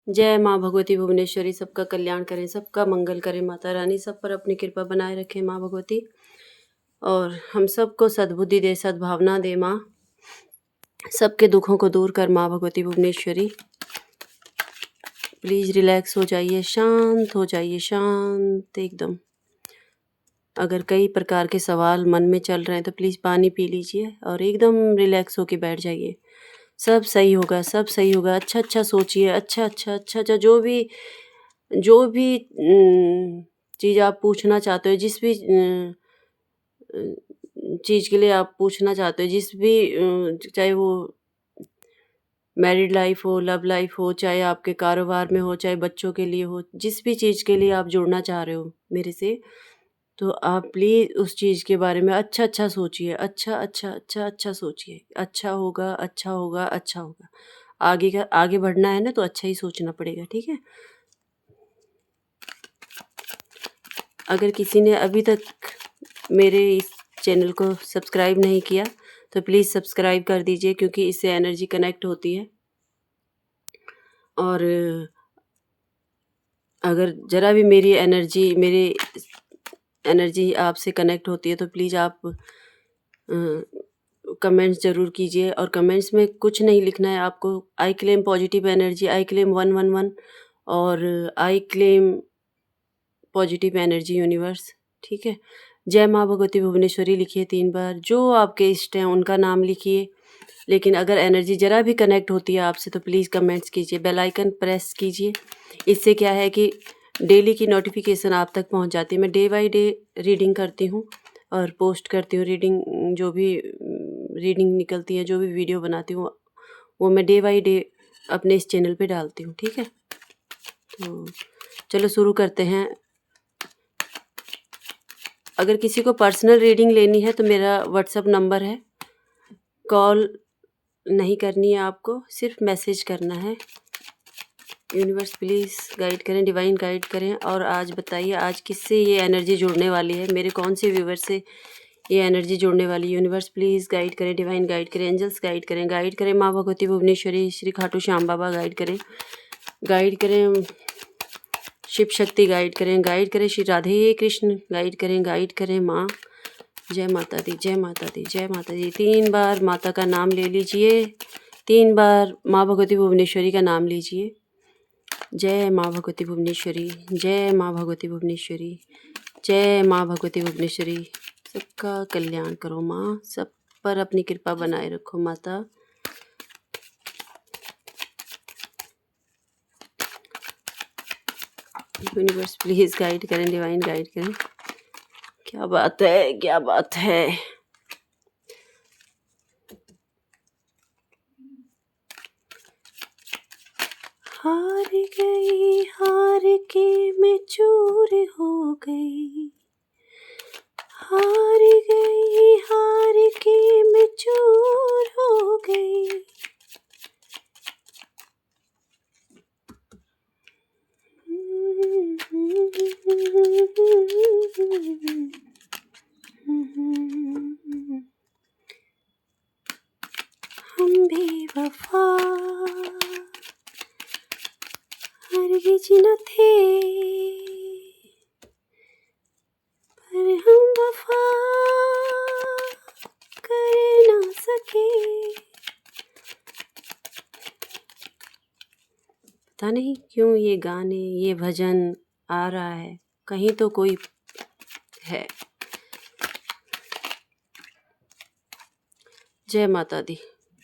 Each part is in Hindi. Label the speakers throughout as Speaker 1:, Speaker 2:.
Speaker 1: जय माँ भगवती भुवनेश्वरी। सबका कल्याण करें, सबका मंगल करें माता रानी, सब पर अपनी कृपा बनाए रखें माँ भगवती, और हम सबको सद्बुद्धि दे, सद्भावना दे माँ, सबके दुखों को दूर कर माँ भगवती भुवनेश्वरी। प्लीज़ रिलैक्स हो जाइए, शांत हो जाइए, शांत एकदम। अगर कई प्रकार के सवाल मन में चल रहे हैं तो प्लीज़ पानी पी लीजिए और एकदम रिलैक्स होके बैठ जाइए। सब सही होगा, सब सही होगा। अच्छा अच्छा सोचिए, अच्छा अच्छा अच्छा अच्छा, जो भी चीज़ आप पूछना चाहते हो, जिस भी चीज़ के लिए आप पूछना चाहते हो, जिस भी चाहे वो मैरिड लाइफ हो, लव लाइफ हो, चाहे आपके कारोबार में हो, चाहे बच्चों के लिए हो, जिस भी चीज़ के लिए आप जुड़ना चाह रहे हो मेरे से, तो आप प्लीज़ उस चीज़ के बारे में अच्छा अच्छा सोचिए, अच्छा अच्छा अच्छा अच्छा सोचिए। अच्छा होगा, अच्छा होगा, अच्छा होगा। आगे बढ़ना है ना, तो अच्छा ही सोचना पड़ेगा, ठीक है। अगर किसी ने अभी तक मेरे इस चैनल को सब्सक्राइब नहीं किया तो प्लीज़ सब्सक्राइब कर दीजिए, क्योंकि इससे एनर्जी कनेक्ट होती है। और अगर ज़रा भी मेरी एनर्जी आपसे कनेक्ट होती है तो प्लीज़ आप कमेंट्स ज़रूर कीजिए। और कमेंट्स में कुछ नहीं लिखना है आपको। I claim positive energy, I claim 111, और I claim positive energy universe, ठीक है। जय माँ भगवती भुवनेश्वरी लिखिए 3 बार। जो आपके इष्ट हैं उनका नाम लिखिए। लेकिन अगर एनर्जी ज़रा भी कनेक्ट होती है आपसे तो प्लीज़ कमेंट्स कीजिए, बेल आइकन प्रेस कीजिए। इससे क्या है कि डेली की नोटिफिकेशन आप तक पहुंच जाती है। मैं डे बाय डे रीडिंग करती हूँ और पोस्ट करती हूँ। जो भी रीडिंग निकलती है, जो भी वीडियो बनाती हूँ, वो मैं डे बाय डे अपने इस चैनल पे डालती हूँ, ठीक है। तो चलो शुरू करते हैं। अगर किसी को पर्सनल रीडिंग लेनी है तो मेरा व्हाट्सअप नंबर है। कॉल नहीं करनी है आपको, सिर्फ मैसेज करना है। यूनिवर्स प्लीज़ गाइड करें, डिवाइन गाइड करें। और आज बताइए, आज किससे ये एनर्जी जुड़ने वाली है, मेरे कौन से व्यूवर से ये एनर्जी जुड़ने वाली है। यूनिवर्स प्लीज़ गाइड करें, डिवाइन गाइड करें, एंजल्स गाइड करें माँ भगवती भुवनेश्वरी, श्री खाटू श्याम बाबा गाइड करें शिव शक्ति गाइड करें श्री राधे कृष्ण गाइड करें माँ। जय माता दी, जय माता दी, जय माता दी। 3 बार माता का नाम ले लीजिए, 3 बार माँ भगवती भुवनेश्वरी का नाम लीजिए। जय माँ भगवती भुवनेश्वरी, जय माँ भगवती भुवनेश्वरी, जय माँ भगवती भुवनेश्वरी। सबका कल्याण करो माँ, सब पर अपनी कृपा बनाए रखो माता। यूनिवर्स प्लीज़ गाइड करें, डिवाइन गाइड करें। क्या बात है, क्या बात है। हार के मैं चूर हो गई, हार के मैं चूर हो गई। हम बेवफा हरगिज न थे, पर हम वफा कर ना सके। पता नहीं क्यों ये गाने, ये भजन आ रहा है, कहीं तो कोई है। जय माता दी।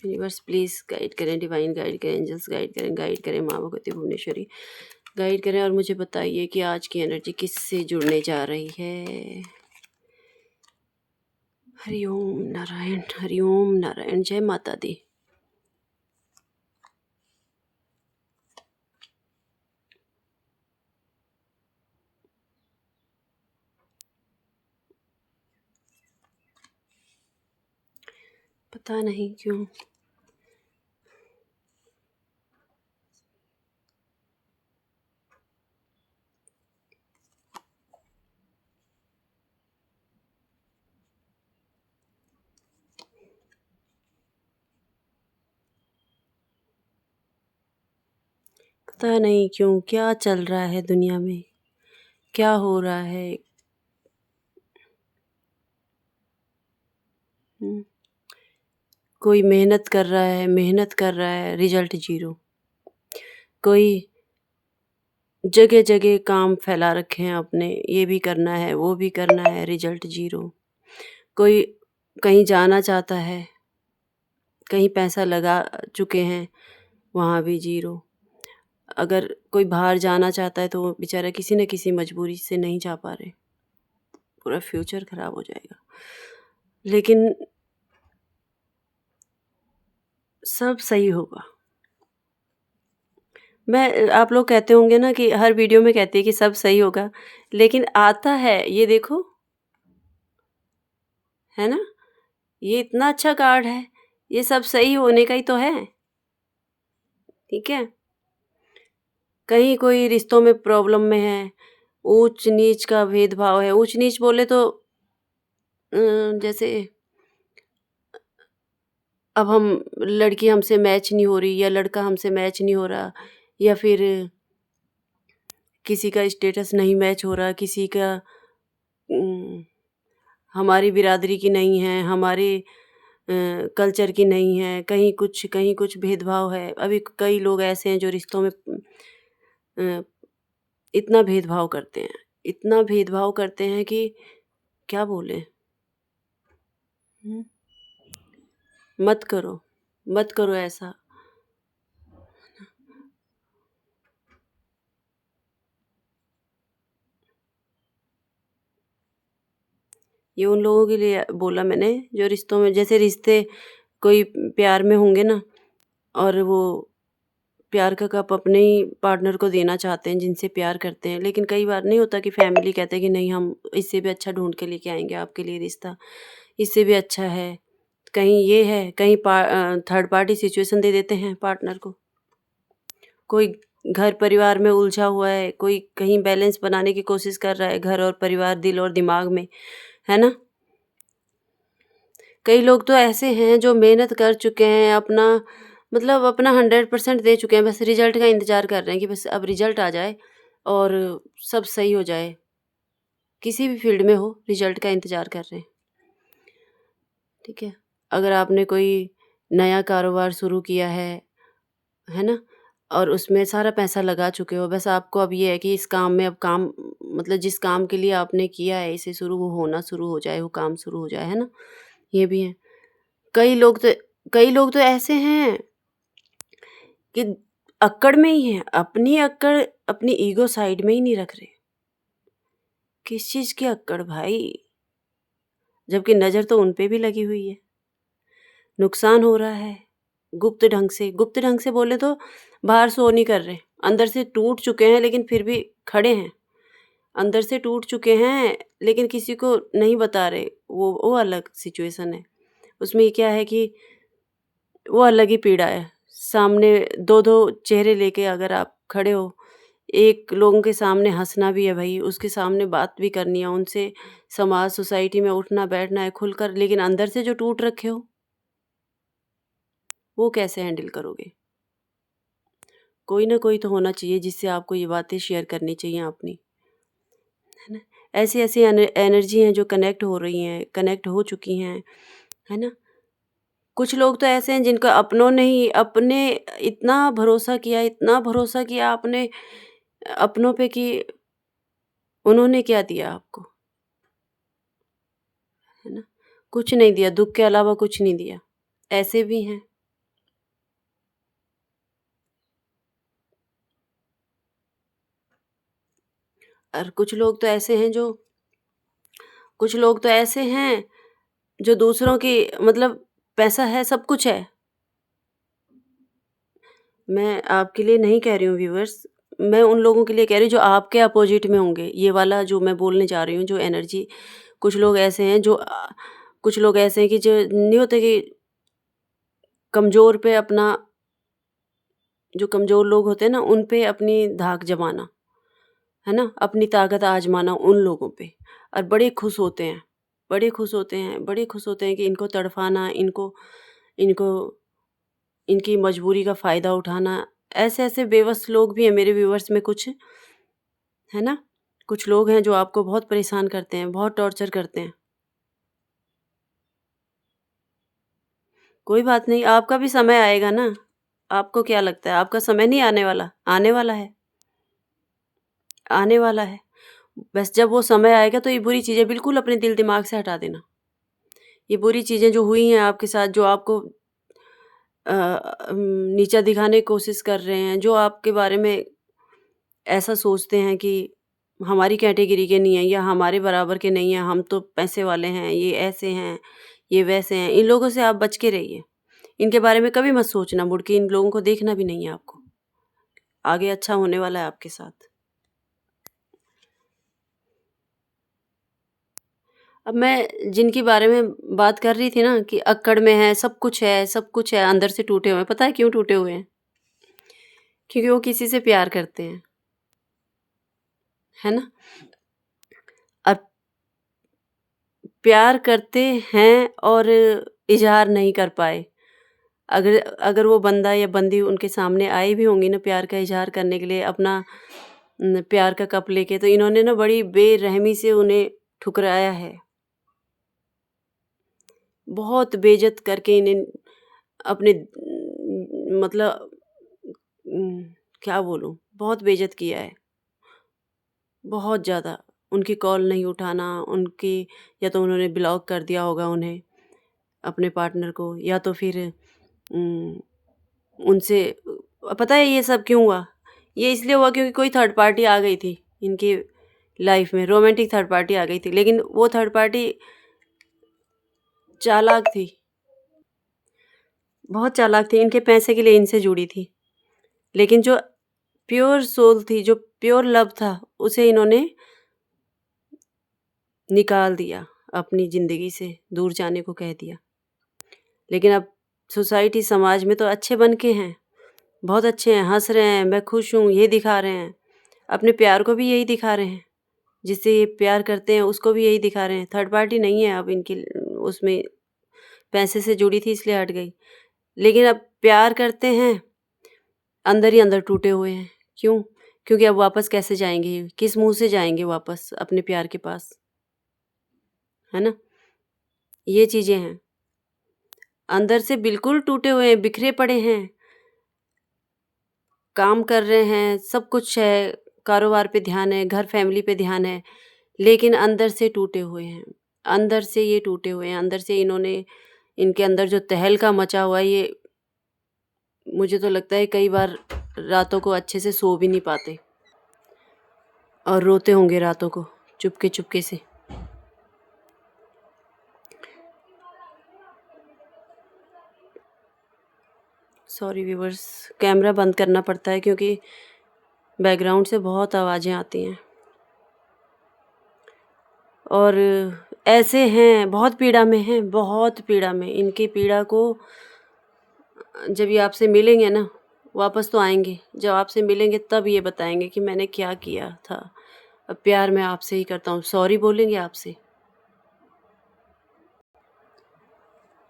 Speaker 1: यूनिवर्स प्लीज़ गाइड करें, डिवाइन गाइड करें, एंजल्स गाइड करें माँ भगवती भुवनेश्वरी गाइड करें। और मुझे बताइए कि आज की एनर्जी किससे जुड़ने जा रही है। हरिओम नारायण, हरिओम नारायण। जय माता दी। पता नहीं क्यों पता नहीं क्यों क्या चल रहा है दुनिया में, क्या हो रहा है। हुँ, कोई मेहनत कर रहा है, रिज़ल्ट ज़ीरो। कोई जगह-जगह काम फैला रखे हैं अपने, ये भी करना है, वो भी करना है, रिज़ल्ट ज़ीरो। कोई कहीं जाना चाहता है, कहीं पैसा लगा चुके हैं, वहाँ भी ज़ीरो। अगर कोई बाहर जाना चाहता है तो वो बेचारा किसी न किसी मजबूरी से नहीं जा पा रहे, पूरा फ्यूचर ख़राब हो जाएगा। लेकिन सब सही होगा। आप लोग कहते होंगे ना कि हर वीडियो में कहती है कि सब सही होगा, लेकिन आता है, ये देखो, है ना? ये इतना अच्छा कार्ड है, ये सब सही होने का ही तो है, ठीक है? कहीं कोई रिश्तों में प्रॉब्लम में है, ऊँच-नीच का भेदभाव है, ऊँच-नीच बोले तो जैसे अब हम लड़की हमसे मैच नहीं हो रही या लड़का हमसे मैच नहीं हो रहा या फिर किसी का स्टेटस नहीं मैच हो रहा, किसी का उम, हमारी बिरादरी की नहीं है, हमारे कल्चर की नहीं है, कहीं कुछ भेदभाव है। अभी कई लोग ऐसे हैं जो रिश्तों में अ, इतना भेदभाव करते हैं, इतना भेदभाव करते हैं कि क्या बोलें? हुँ, मत करो, मत करो ऐसा। ये उन लोगों के लिए बोला मैंने जो रिश्तों में जैसे रिश्ते कोई प्यार में होंगे ना और वो प्यार का कप अपने ही पार्टनर को देना चाहते हैं जिनसे प्यार करते हैं। लेकिन कई बार नहीं होता कि फैमिली कहते हैं कि नहीं हम इससे भी अच्छा ढूँढ के लेके आएँगे आपके लिए रिश्ता, इससे भी अच्छा है। कहीं ये है, कहीं थर्ड पार्टी सिचुएशन दे देते हैं पार्टनर को। कोई घर परिवार में उलझा हुआ है, कोई कहीं बैलेंस बनाने की कोशिश कर रहा है घर और परिवार, दिल और दिमाग में, है ना? कई लोग तो ऐसे हैं जो मेहनत कर चुके हैं, अपना मतलब अपना 100% दे चुके हैं, बस रिज़ल्ट का इंतज़ार कर रहे हैं कि बस अब रिज़ल्ट आ जाए और सब सही हो जाए। किसी भी फ़ील्ड में हो, रिज़ल्ट का इंतज़ार कर रहे हैं, ठीक है? अगर आपने कोई नया कारोबार शुरू किया है ना? और उसमें सारा पैसा लगा चुके हो, बस आपको अब ये है कि इस काम में अब काम मतलब जिस काम के लिए आपने किया है इसे शुरू वो होना शुरू हो जाए, वो काम शुरू हो जाए, है ना? ये भी है। कई लोग तो कई लोग तो ऐसे हैं कि अक्कड़ में ही हैं, अपनी अक्कड़, अपनी ईगो साइड में ही नहीं रख रहे। किस चीज़ की अक्कड़ भाई? जबकि नज़र तो उन पे भी लगी हुई है। नुकसान हो रहा है, गुप्त ढंग से बोले तो बाहर शो नहीं कर रहे, अंदर से टूट चुके हैं लेकिन फिर भी खड़े हैं। अंदर से टूट चुके हैं, लेकिन किसी को नहीं बता रहे, वो अलग सिचुएशन है। उसमें ये क्या है कि वो अलग ही पीड़ा है। सामने 2-2 चेहरे लेके अगर आप खड़े हो, एक लोगों के सामने हँसना भी है भई, उसके सामने बात भी करनी है, उनसे समाज, सोसाइटी में उठना-बैठना है खुलकर, लेकिन अंदर से जो टूट रखे हो, वो कैसे हैंडल करोगे? कोई ना कोई तो होना चाहिए जिससे आपको ये बातें शेयर करनी चाहिए अपनी, है ना? ऐसी-ऐसी एनर्जी हैं जो कनेक्ट हो रही हैं, कनेक्ट हो चुकी हैं, है ना? कुछ लोग तो ऐसे हैं जिनका अपनों ने ही अपने इतना भरोसा किया अपने अपनों पे कि उन्होंने क्या दिया आपको, है ना? कुछ नहीं दिया, दुःख के अलावा कुछ नहीं दिया। ऐसे भी हैं और कुछ लोग तो ऐसे हैं जो दूसरों की मतलब पैसा है, सब कुछ है। मैं आपके लिए नहीं कह रही हूँ व्यूअर्स, मैं उन लोगों के लिए कह रही हूँ जो आपके अपोज़िट में होंगे। ये वाला जो मैं बोलने जा रही हूँ, जो एनर्जी कुछ लोग ऐसे हैं जो कुछ लोग ऐसे हैं कि जो नहीं होते कि कमज़ोर पे अपना जो कमज़ोर लोग होते हैं ना, उन पे अपनी धाक जमाना, है ना? अपनी ताकत आज़माना उन लोगों पे और बड़े खुश होते हैं, बड़े खुश होते हैं कि इनको तड़फाना, इनको इनको इनकी मजबूरी का फ़ायदा उठाना, ऐसे-ऐसे बेबस लोग भी हैं मेरे व्यूअर्स में कुछ, है ना? कुछ लोग हैं जो आपको बहुत परेशान करते हैं, बहुत टॉर्चर करते हैं। कोई बात नहीं, आपका भी समय आएगा ना। आपको क्या लगता है आपका समय नहीं आने वाला? आने वाला है, आने वाला है। बस जब वो समय आएगा तो ये बुरी चीज़ें बिल्कुल अपने दिल दिमाग से हटा देना। ये बुरी चीज़ें जो हुई हैं आपके साथ, जो आपको नीचा दिखाने की कोशिश कर रहे हैं, जो आपके बारे में ऐसा सोचते हैं कि हमारी कैटेगरी के नहीं है या हमारे बराबर के नहीं हैं, हम तो पैसे वाले हैं, ये ऐसे हैं, ये वैसे हैं, इन लोगों से आप बच के रहिए। इनके बारे में कभी मत सोचना, मुड़ के इन लोगों को देखना भी नहीं है आपको। आगे अच्छा होने वाला है आपके साथ। अब मैं जिनके बारे में बात कर रही थी ना कि अक्कड़ में है, सब कुछ है, अंदर से टूटे हुए हैं। पता है क्यों टूटे हुए हैं? क्योंकि वो किसी से प्यार करते हैं, है ना? अब प्यार करते हैं और इज़हार नहीं कर पाए। अगर अगर वो बंदा या बंदी उनके सामने आई भी होंगी ना प्यार का इज़हार करने के लिए अपना प्यार का कप लेके, तो इन्होंने ना बड़ी बेरहमी से उन्हें ठुकराया है। बहुत बेइज़्ज़त करके इन्हें अपने मतलब क्या बोलूँ, बहुत बेइज़्ज़त किया है, बहुत ज़्यादा। उनकी कॉल नहीं उठाना, उनकी या तो उन्होंने ब्लॉक कर दिया होगा उन्हें, अपने पार्टनर को, या तो फिर उम, उनसे पता है ये सब क्यों हुआ? ये इसलिए हुआ क्योंकि कोई थर्ड पार्टी आ गई थी इनकी लाइफ़ में, रोमांटिक थर्ड पार्टी आ गई थी। लेकिन वो थर्ड पार्टी चालाक थी, बहुत चालाक थी, इनके पैसे के लिए इनसे जुड़ी थी। लेकिन जो प्योर सोल थी, जो प्योर लव था, उसे इन्होंने निकाल दिया, अपनी ज़िंदगी से दूर जाने को कह दिया। लेकिन अब सोसाइटी, समाज में तो अच्छे बन के हैं, बहुत अच्छे हैं, हँस रहे हैं, मैं खुश हूँ, ये दिखा रहे हैं। अपने प्यार को भी यही दिखा रहे हैं, जिससे ये प्यार करते हैं उसको भी यही दिखा रहे हैं। थर्ड पार्टी नहीं है अब इनकी उसमें, पैसे से जुड़ी थी इसलिए हट गई। लेकिन अब प्यार करते हैं, अंदर ही अंदर टूटे हुए हैं। क्यों? क्योंकि अब वापस कैसे जाएँगे? किस मुँह से जाएँगे वापस अपने प्यार के पास? है ना? ये चीज़ें हैं। अंदर से बिल्कुल टूटे हुए हैं, बिखरे पड़े हैं, काम कर रहे हैं, सब कुछ है, कारोबार पे ध्यान है, घर फैमिली पे ध्यान है, लेकिन अंदर से टूटे हुए हैं। अंदर से ये टूटे हुए हैं, अंदर से इन्होंने, इनके अंदर जो तहलका मचा हुआ है, ये मुझे तो लगता है कई बार रातों को अच्छे से सो भी नहीं पाते और रोते होंगे रातों को चुपके-चुपके से। सॉरी व्यूअर्स, कैमरा बंद करना पड़ता है क्योंकि बैकग्राउंड से बहुत आवाज़ें आती हैं। और ऐसे हैं, बहुत पीड़ा में हैं, बहुत पीड़ा में। इनकी पीड़ा को जब ये आपसे मिलेंगे ना, वापस तो आएँगे। जब आपसे मिलेंगे तब ये बताएँगे कि मैंने क्या किया था। अब प्यार मैं आपसे ही करता हूँ। सॉरी बोलेंगे आपसे।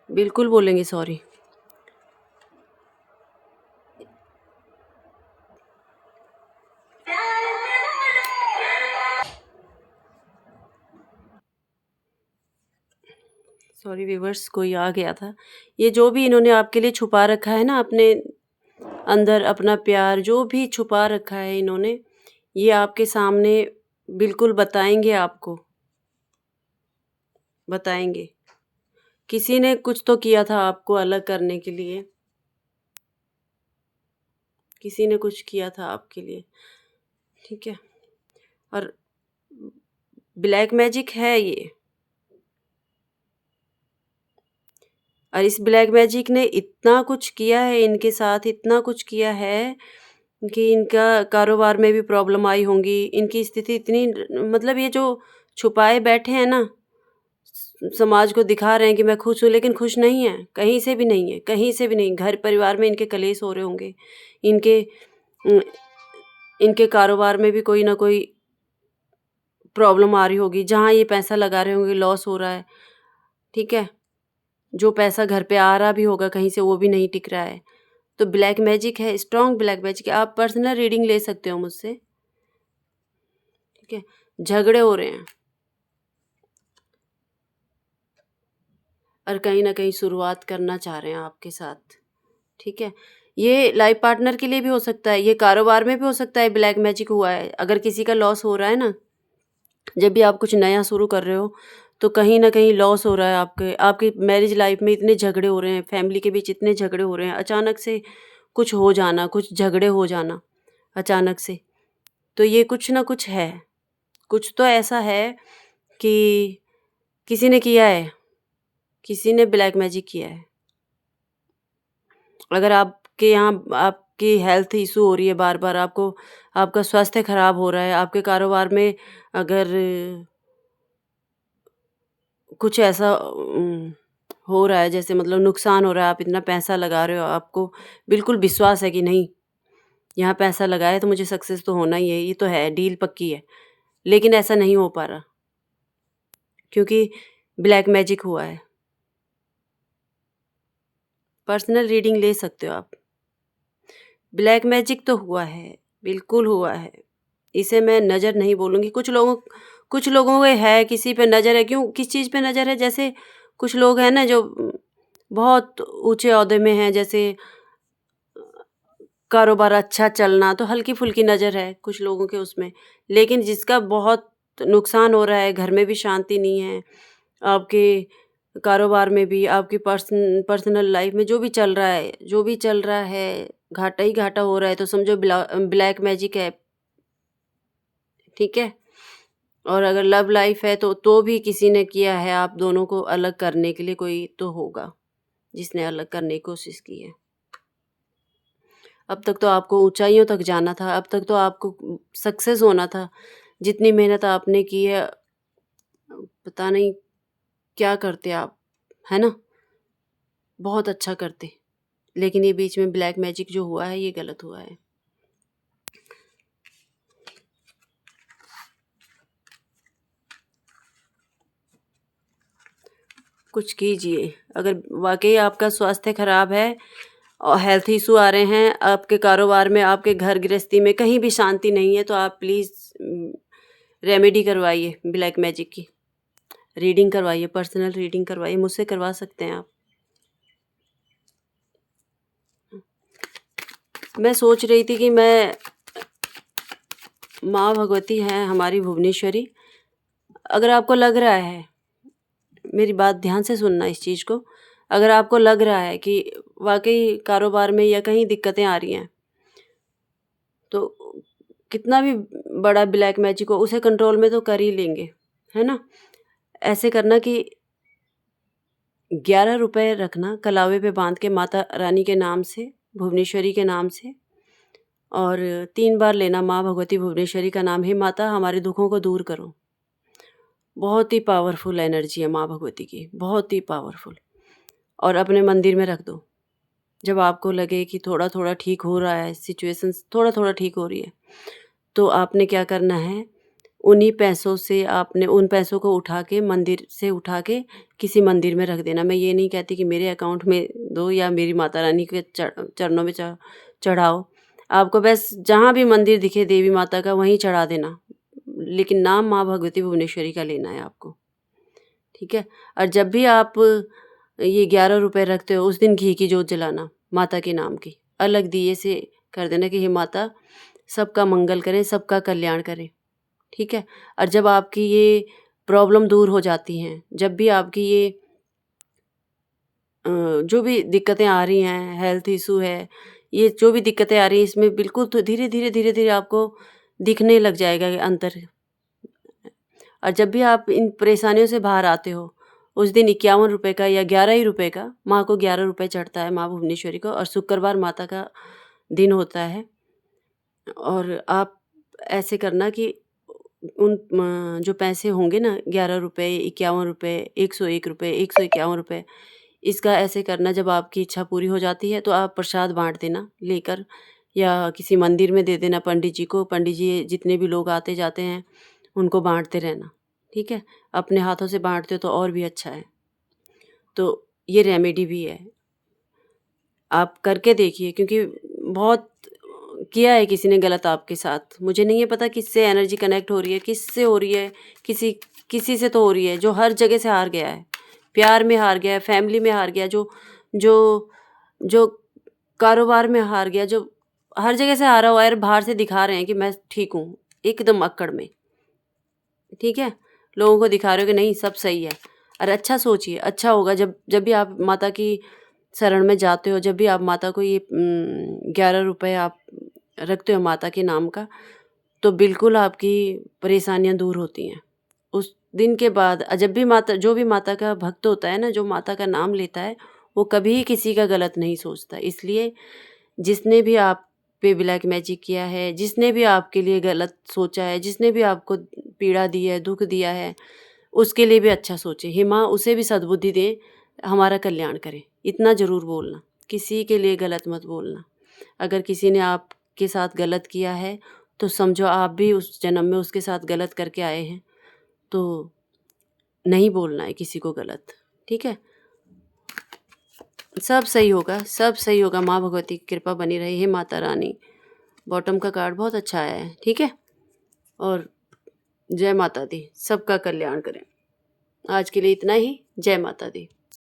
Speaker 1: बिल्कुल बोलेंगे सॉरी। सॉरी व्यूअर्स, कोई आ गया था। ये जो भी इन्होंने आपके लिए छुपा रखा है ना अपने अंदर, अपना प्यार जो भी छुपा रखा है इन्होंने, ये आपके सामने बिल्कुल बताएँगे आपको, बताएँगे। किसी ने कुछ तो किया था आपको अलग करने के लिए, किसी ने कुछ किया था आपके लिए, ठीक है? और ब्लैक मैजिक है ये। और इस ब्लैक मैजिक ने इतना कुछ किया है इनके साथ, इतना कुछ किया है कि इनका कारोबार में भी प्रॉब्लम आई होंगी। इनकी स्थिति इतनी, मतलब ये जो छुपाए बैठे हैं ना, समाज को दिखा रहे हैं कि मैं खुश हूँ, लेकिन खुश नहीं हैं, कहीं से भी नहीं है, कहीं से भी नहीं। घर परिवार में इनके कलेश हो रहे होंगे, इनके इनके कारोबार में भी कोई ना कोई प्रॉब्लम आ रही होगी, जहाँ ये पैसा लगा रहे होंगे लॉस हो रहा है, ठीक है? जो पैसा घर पे आ रहा भी होगा कहीं से, वो भी नहीं टिक रहा है। तो ब्लैक मैजिक है, स्ट्रॉन्ग ब्लैक मैजिक है। आप पर्सनल रीडिंग ले सकते हो मुझसे, ठीक है। झगड़े हो रहे हैं और कहीं ना कहीं शुरुआत करना चाह रहे हैं आपके साथ, ठीक है। ये लाइफ पार्टनर के लिए भी हो सकता है, ये कारोबार में भी हो सकता है। ब्लैक मैजिक हुआ है, अगर किसी का लॉस हो रहा है ना, जब भी आप कुछ नया शुरू कर रहे हो तो कहीं ना कहीं लॉस हो रहा है आपके आपकी मैरिज लाइफ में इतने झगड़े हो रहे हैं, फैमिली के बीच इतने झगड़े हो रहे हैं, अचानक से कुछ हो जाना, कुछ झगड़े हो जाना अचानक से, तो ये कुछ ना कुछ है, कुछ तो ऐसा है कि किसी ने किया है, किसी ने ब्लैक मैजिक किया है। अगर आपके यहाँ आपकी हेल्थ इशू हो रही है, बार बार आपको आपका स्वास्थ्य खराब हो रहा है, आपके कारोबार में अगर कुछ ऐसा हो रहा है, जैसे मतलब नुकसान हो रहा है, आप इतना पैसा लगा रहे हो, आपको बिल्कुल विश्वास है कि नहीं यहाँ पैसा लगाया तो मुझे सक्सेस तो होना ही है, ये तो है, डील पक्की है, लेकिन ऐसा नहीं हो पा रहा क्योंकि ब्लैक मैजिक हुआ है। पर्सनल रीडिंग ले सकते हो आप। ब्लैक मैजिक तो हुआ है, बिल्कुल हुआ है, इसे मैं नज़र नहीं बोलूँगी। कुछ लोगों को है, किसी पे नज़र है, क्यों किस चीज़ पे नज़र है, जैसे कुछ लोग हैं ना जो बहुत ऊँचे ओहदे में हैं, जैसे कारोबार अच्छा चलना, तो हल्की-फुल्की नज़र है कुछ लोगों के उसमें। लेकिन जिसका बहुत नुकसान हो रहा है, घर में भी शांति नहीं है, आपके कारोबार में भी, आपकी पर्सनल लाइफ में जो भी चल रहा है, घाटा ही घाटा हो रहा है, तो समझो ब्लैक मैजिक है, ठीक है। और अगर लव लाइफ है तो भी किसी ने किया है आप दोनों को अलग करने के लिए, कोई तो होगा जिसने अलग करने की कोशिश की है। अब तक तो आपको ऊंचाइयों तक जाना था, अब तक तो आपको सक्सेस होना था, जितनी मेहनत आपने की है, पता नहीं क्या करते आप, है ना, बहुत अच्छा करते, लेकिन ये बीच में ब्लैक मैजिक जो हुआ है ये गलत हुआ है। कुछ कीजिए, अगर वाकई आपका स्वास्थ्य खराब है और हेल्थ इशू आ रहे हैं, आपके कारोबार में, आपके घर गृहस्थी में कहीं भी शांति नहीं है, तो आप प्लीज़ रेमेडी करवाइए, ब्लैक मैजिक की रीडिंग करवाइए, पर्सनल रीडिंग करवाइए, मुझसे करवा सकते हैं आप। मैं सोच रही थी कि मैं माँ भगवती हैं हमारी भुवनेश्वरी, अगर आपको लग रहा है, मेरी बात ध्यान से सुनना इस चीज़ को, अगर आपको लग रहा है कि वाकई कारोबार में या कहीं दिक्कतें आ रही हैं, तो कितना भी बड़ा ब्लैक मैजिक हो उसे कंट्रोल में तो कर ही लेंगे, है ना। ऐसे करना कि 11 रुपए रखना कलावे पे बांध के माता रानी के नाम से, भुवनेश्वरी के नाम से, और 3 बार लेना माँ भगवती भुवनेश्वरी का नाम, हे माता हमारे दुखों को दूर करो। बहुत ही पावरफुल एनर्जी है माँ भगवती की, बहुत ही पावरफुल। और अपने मंदिर में रख दो। जब आपको लगे कि थोड़ा थोड़ा ठीक हो रहा है, सिचुएशन थोड़ा थोड़ा ठीक हो रही है, तो आपने क्या करना है, उन्हीं पैसों से आपने उन पैसों को उठा के मंदिर से उठा के किसी मंदिर में रख देना। मैं ये नहीं कहती कि मेरे अकाउंट में दो या मेरी माता रानी के चरणों में चढ़ाओ, आपको बस जहाँ भी मंदिर दिखे देवी माता का वहीं चढ़ा देना, लेकिन नाम माँ भगवती भुवनेश्वरी का लेना है आपको, ठीक है। और जब भी आप ये 11 रुपए रखते हो, उस दिन घी की जोत जलाना माता के नाम की, अलग दिए से कर देना कि हे माता सबका मंगल करें, सबका कल्याण करें, ठीक है। और जब आपकी ये प्रॉब्लम दूर हो जाती हैं, जब भी आपकी ये जो भी दिक्कतें आ रही हैं, हेल्थ इशू है, ये जो भी दिक्कतें आ रही हैं, इसमें बिल्कुल तो धीरे-धीरे आपको दिखने लग जाएगा ये अंतर। और जब भी आप इन परेशानियों से बाहर आते हो, उस दिन 51 रुपए का या 11 ही रुपए का, माँ को 11 रुपए चढ़ता है, माँ भुवनेश्वरी को, और शुक्रवार माता का दिन होता है। और आप ऐसे करना कि उन जो पैसे होंगे ना, 11 रुपए, 51 रुपए, 101 रुपए, 151 रुपए, इसका ऐसे करना, जब आपकी इच्छा पूरी हो जाती है तो आप प्रसाद बाँट देना लेकर, या किसी मंदिर में दे देना पंडित जी को। पंडित जी जितने भी लोग आते जाते हैं उनको बाँटते रहना, ठीक है। अपने हाथों से बाँटते हो तो और भी अच्छा है। तो ये रेमेडी भी है। आप करके देखिए, क्योंकि बहुत किया है किसी ने गलत आपके साथ। मुझे नहीं है पता किससे एनर्जी कनेक्ट हो रही है, किससे हो रही है, किसी किसी से तो हो रही है जो हर जगह से हार गया है। प्यार में हार गया है, फैमिली में हार गया, जो जो जो कारोबार में हार गया, जो हर जगह से हारा हुआ है और बाहर से दिखा रहे हैं कि मैं ठीक हूँ, एकदम अक्कड़ में। ठीक है? लोगों को दिखा रहे हो कि नहीं सब सही है। और अच्छा सोचिए, अच्छा होगा जब जब भी आप माता की शरण में जाते हो, जब भी आप माता को ये 11 रुपए आप रखते हो माता के नाम का, तो बिल्कुल आपकी परेशानियाँ दूर होती हैं। उस दिन के बाद जब भी माता जो भी माता का भक्त होता है ना, जो माता का नाम लेता है, वो कभी किसी का गलत नहीं सोचता। इसलिए जिसने भी आप पे ब्लैक मैजिक किया है, जिसने भी आपके लिए गलत सोचा है, जिसने भी आपको पीड़ा दी है, दुःख दिया है, उसके लिए भी अच्छा सोचें। हे माँ उसे भी सद्बुद्धि दें, हमारा कल्याण करे। इतना ज़रूर बोलना, किसी के लिए गलत मत बोलना। अगर किसी ने आपके साथ गलत किया है, तो समझो आप भी उस जन्म में उसके साथ गलत करके आए हैं, तो नहीं बोलना है किसी को गलत। ठीक है? सब सही होगा, सब सही होगा। माँ भगवती की कृपा बनी रही। हे माता रानी। बॉटम का कार्ड बहुत अच्छा आया है। ठीक है? और जय माता दी, सबका कल्याण करें। आज के लिए इतना ही। जय माता दी।